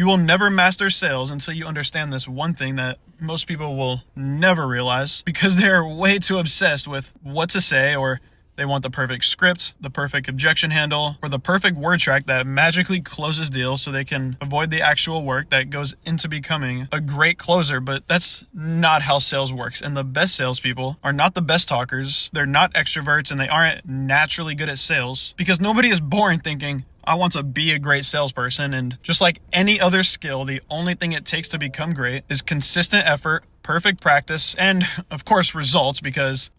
You will never master sales until you understand this one thing that most people will never realize, because they're way too obsessed with what to say, or they want the perfect script, the perfect objection handle, or the perfect word track that magically closes deals so they can avoid the actual work that goes into becoming a great closer. But that's not how sales works. And the best salespeople are not the best talkers. They're not extroverts, and they aren't naturally good at sales, because nobody is born thinking, I want to be a great salesperson. And just like any other skill, the only thing it takes to become great is consistent effort, perfect practice, and of course results. Because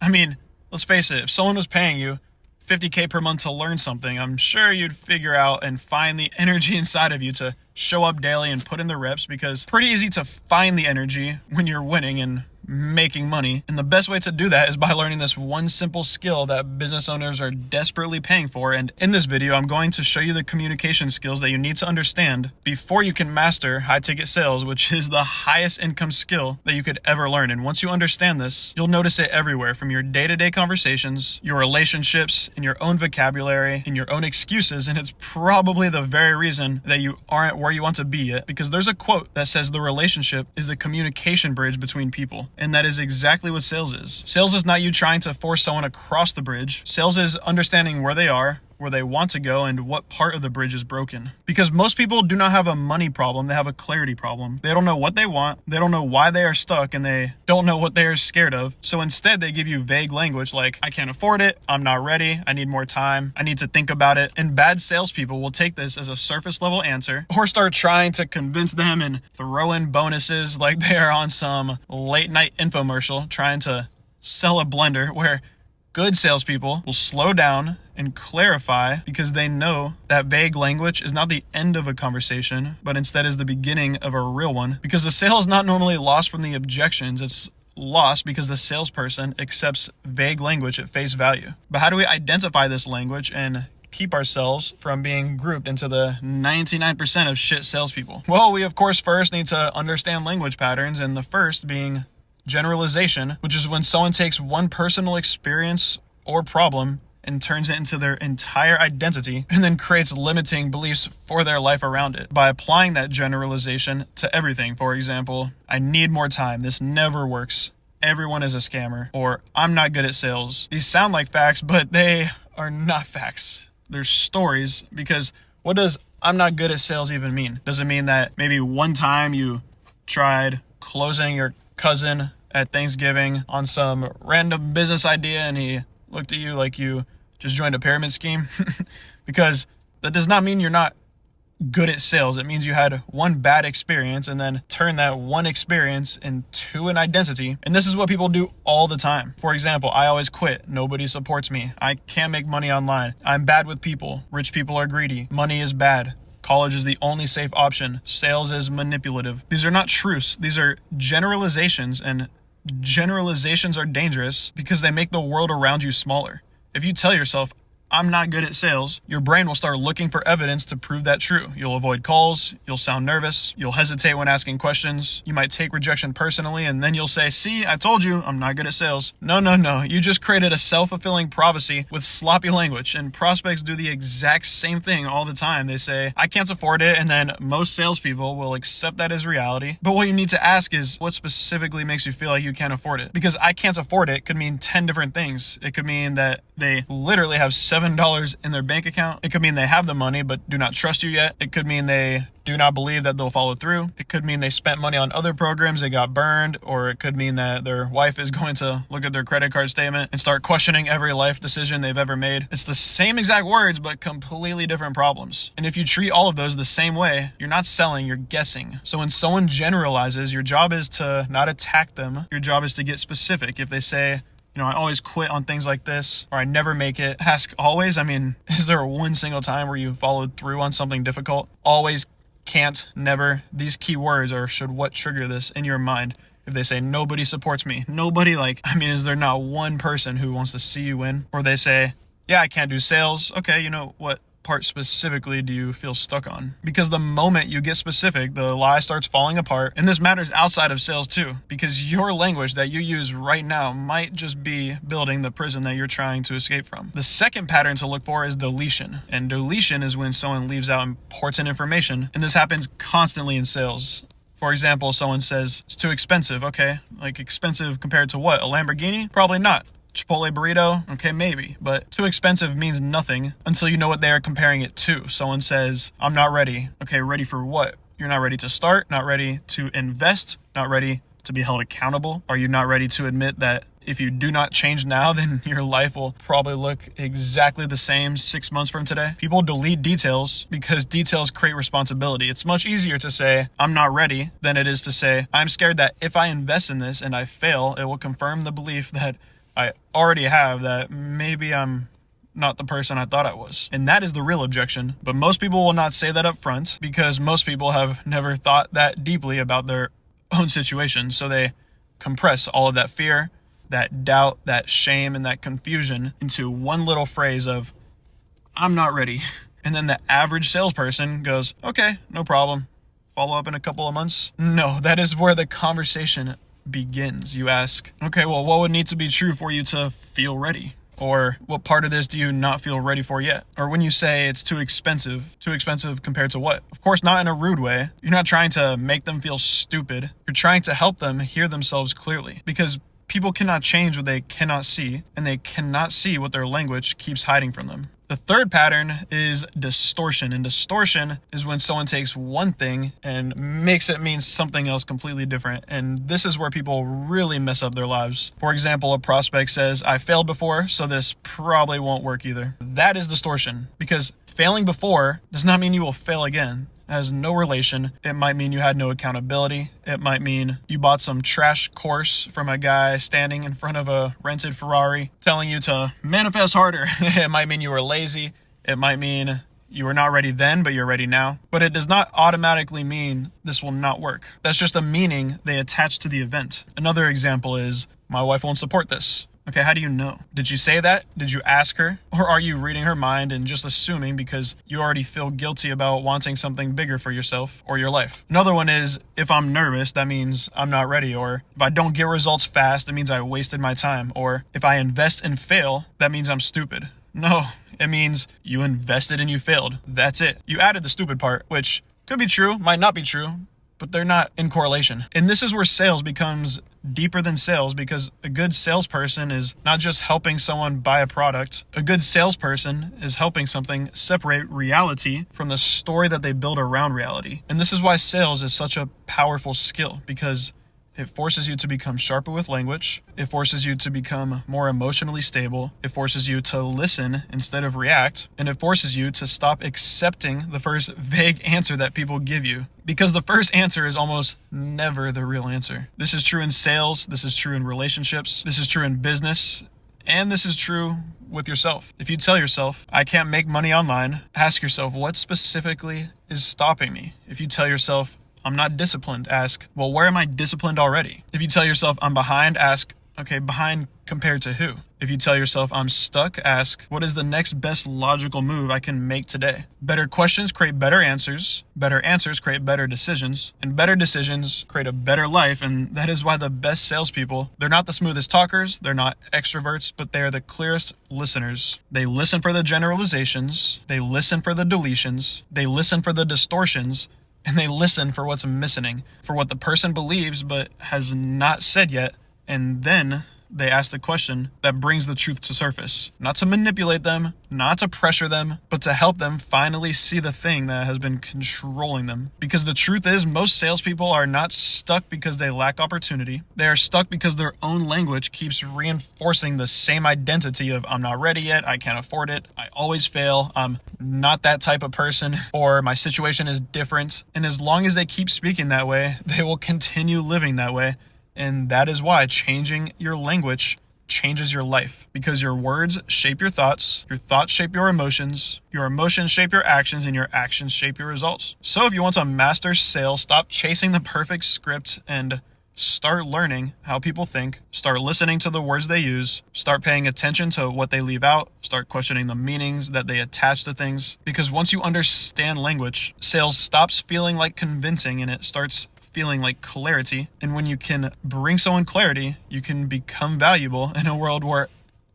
let's face it, if someone was paying you $50K per month to learn something, I'm sure you'd figure out and find the energy inside of you to show up daily and put in the reps, because it's pretty easy to find the energy when you're winning and making money. And the best way to do that is by learning this one simple skill that business owners are desperately paying for. And in this video, I'm going to show you the communication skills that you need to understand before you can master high ticket sales, which is the highest income skill that you could ever learn. And once you understand this, you'll notice it everywhere, from your day-to-day conversations, your relationships, in your own vocabulary, in your own excuses. And it's probably the very reason that you aren't where you want to be yet, because there's a quote that says the relationship is the communication bridge between people. And that is exactly what sales is. Sales is not you trying to force someone across the bridge. Sales is understanding where they are, where they want to go, and what part of the bridge is broken. Because most people do not have a money problem, they have a clarity problem. They don't know what they want, they don't know why they are stuck, and they don't know what they are scared of. So instead they give you vague language like, I can't afford it, I'm not ready, I need more time, I need to think about it. And bad salespeople will take this as a surface level answer, or start trying to convince them and throw in bonuses like they are on some late night infomercial trying to sell a blender, where good salespeople will slow down and clarify, because they know that vague language is not the end of a conversation, but instead is the beginning of a real one. Because the sale is not normally lost from the objections, it's lost because the salesperson accepts vague language at face value. But how do we identify this language and keep ourselves from being grouped into the 99% of shit salespeople? Well, we of course first need to understand language patterns, and the first being generalization, which is when someone takes one personal experience or problem and turns it into their entire identity, and then creates limiting beliefs for their life around it by applying that generalization to everything. For example, I need more time, this never works, everyone is a scammer, or I'm not good at sales. These sound like facts, but they are not facts. They're stories. Because what does I'm not good at sales even mean? Does it mean that maybe one time you tried closing your cousin at Thanksgiving on some random business idea and he looked at you like you just joined a pyramid scheme? Because that does not mean you're not good at sales. It means you had one bad experience and then turn that one experience into an identity. And this is what people do all the time. For example, I always quit. Nobody supports me. I can't make money online. I'm bad with people. Rich people are greedy. Money is bad. College is the only safe option. Sales is manipulative. These are not truths. These are generalizations, and generalizations are dangerous because they make the world around you smaller. If you tell yourself, I'm not good at sales, your brain will start looking for evidence to prove that true. You'll avoid calls, you'll sound nervous, you'll hesitate when asking questions, you might take rejection personally, and then you'll say, see, I told you I'm not good at sales. No, you just created a self-fulfilling prophecy with sloppy language, and prospects do the exact same thing all the time. They say, I can't afford it, and then most salespeople will accept that as reality. But what you need to ask is, what specifically makes you feel like you can't afford it? Because I can't afford it could mean 10 different things. It could mean that they literally have $7 in their bank account. It could mean they have the money but do not trust you yet. It could mean they do not believe that they'll follow through. It could mean they spent money on other programs, they got burned, or it could mean that their wife is going to look at their credit card statement and start questioning every life decision they've ever made. It's the same exact words, but completely different problems. And if you treat all of those the same way, you're not selling, you're guessing. So when someone generalizes, your job is to not attack them. Your job is to get specific. If they say, I always quit on things like this, or I never make it. Ask always. Is there one single time where you followed through on something difficult? Always, can't, never. These key words should what trigger this in your mind. If they say, nobody supports me. Nobody, is there not one person who wants to see you win? Or they say, yeah, I can't do sales. Okay, you know what part specifically do you feel stuck on? Because the moment you get specific, the lie starts falling apart. And this matters outside of sales too, because your language that you use right now might just be building the prison that you're trying to escape from. The second pattern to look for is deletion. And deletion is when someone leaves out important information. And this happens constantly in sales. For example, someone says, it's too expensive. Okay, like expensive compared to what? A Lamborghini? Probably not. Chipotle burrito? Okay, maybe. But too expensive means nothing until you know what they are comparing it to. Someone says, I'm not ready. Okay, ready for what? You're not ready to start, not ready to invest, not ready to be held accountable. Are you not ready to admit that if you do not change now, then your life will probably look exactly the same 6 months from today? People delete details because details create responsibility. It's much easier to say, I'm not ready, than it is to say, I'm scared that if I invest in this and I fail, it will confirm the belief that I already have that maybe I'm not the person I thought I was. And that is the real objection. But most people will not say that up front because most people have never thought that deeply about their own situation. So they compress all of that fear, that doubt, that shame, and that confusion into one little phrase of, I'm not ready. And then the average salesperson goes, okay, no problem. Follow up in a couple of months. No, that is where the conversation begins. You ask, okay, well, what would need to be true for you to feel ready? Or what part of this do you not feel ready for yet? Or when you say it's too expensive compared to what? Of course, not in a rude way. You're not trying to make them feel stupid. You're trying to help them hear themselves clearly, because people cannot change what they cannot see, and they cannot see what their language keeps hiding from them. The third pattern is distortion, and distortion is when someone takes one thing and makes it mean something else completely different, and this is where people really mess up their lives. For example, a prospect says, I failed before, so this probably won't work either. That is distortion, because failing before does not mean you will fail again. It has no relation. It might mean you had no accountability. It might mean you bought some trash course from a guy standing in front of a rented Ferrari telling you to manifest harder. It might mean you were lazy. It might mean you were not ready then, but you're ready now. But it does not automatically mean this will not work. That's just a meaning they attach to the event. Another example is, my wife won't support this. Okay, how do you know? Did you say that? Did you ask her? Or are you reading her mind and just assuming because you already feel guilty about wanting something bigger for yourself or your life? Another one is, if I'm nervous, that means I'm not ready. Or if I don't get results fast, that means I wasted my time. Or if I invest and fail, that means I'm stupid. No, it means you invested and you failed. That's it. You added the stupid part, which could be true, might not be true, but they're not in correlation. And this is where sales becomes deeper than sales, because a good salesperson is not just helping someone buy a product. A good salesperson is helping something separate reality from the story that they build around reality. And this is why sales is such a powerful skill, because it forces you to become sharper with language. It forces you to become more emotionally stable. It forces you to listen instead of react. And it forces you to stop accepting the first vague answer that people give you, because the first answer is almost never the real answer. This is true in sales. This is true in relationships. This is true in business. And this is true with yourself. If you tell yourself, I can't make money online, ask yourself, what specifically is stopping me? If you tell yourself, I'm not disciplined, ask, well, where am I disciplined already? If you tell yourself I'm behind, ask, okay, behind compared to who? If you tell yourself I'm stuck, ask, what is the next best logical move I can make today? Better questions create better answers create better decisions, and better decisions create a better life. And that is why the best salespeople, they're not the smoothest talkers, they're not extroverts, but they are the clearest listeners. They listen for the generalizations, they listen for the deletions, they listen for the distortions, and they listen for what's missing, for what the person believes but has not said yet. And then they ask the question that brings the truth to surface. Not to manipulate them, not to pressure them, but to help them finally see the thing that has been controlling them. Because the truth is, most salespeople are not stuck because they lack opportunity. They are stuck because their own language keeps reinforcing the same identity of, I'm not ready yet, I can't afford it, I always fail, I'm not that type of person, or my situation is different. And as long as they keep speaking that way, they will continue living that way. And that is why changing your language changes your life, because your words shape your thoughts shape your emotions shape your actions, and your actions shape your results. So if you want to master sales, stop chasing the perfect script and start learning how people think, start listening to the words they use, start paying attention to what they leave out, start questioning the meanings that they attach to things. Because once you understand language, sales stops feeling like convincing and it starts feeling like clarity. And when you can bring someone clarity, you can become valuable in a world where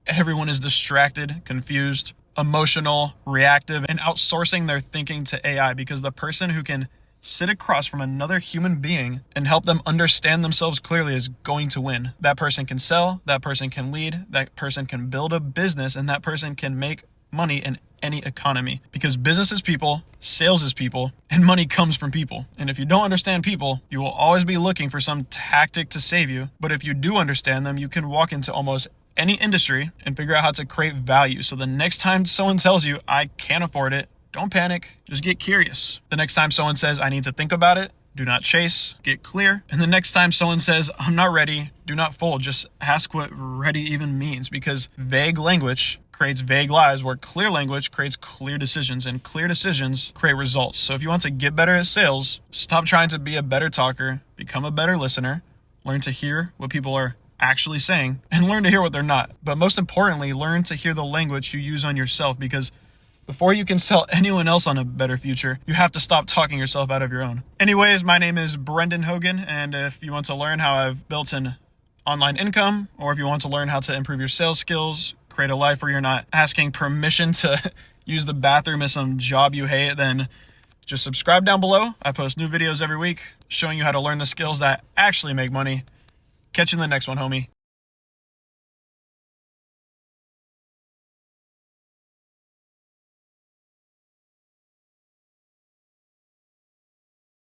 everyone is distracted, confused, emotional, reactive, and outsourcing their thinking to AI. Because the person who can sit across from another human being and help them understand themselves clearly is going to win. That person can sell, that person can lead, that person can build a business, and that person can make money in any economy. Because business is people, sales is people, and money comes from people. And if you don't understand people, you will always be looking for some tactic to save you. But if you do understand them, you can walk into almost any industry and figure out how to create value. So the next time someone tells you, I can't afford it, don't panic, just get curious. The next time someone says, I need to think about it, do not chase, get clear. And the next time someone says, I'm not ready, do not fold, just ask what ready even means. Because vague language creates vague lies, where clear language creates clear decisions, and clear decisions create results. So if you want to get better at sales, stop trying to be a better talker, become a better listener, learn to hear what people are actually saying, and learn to hear what they're not. But most importantly, learn to hear the language you use on yourself, because before you can sell anyone else on a better future, you have to stop talking yourself out of your own. Anyways, my name is Brenden Hogan, and if you want to learn how I've built an online income, or if you want to learn how to improve your sales skills, create a life where you're not asking permission to use the bathroom at some job you hate, then just subscribe down below. I post new videos every week showing you how to learn the skills that actually make money. Catch you in the next one, homie.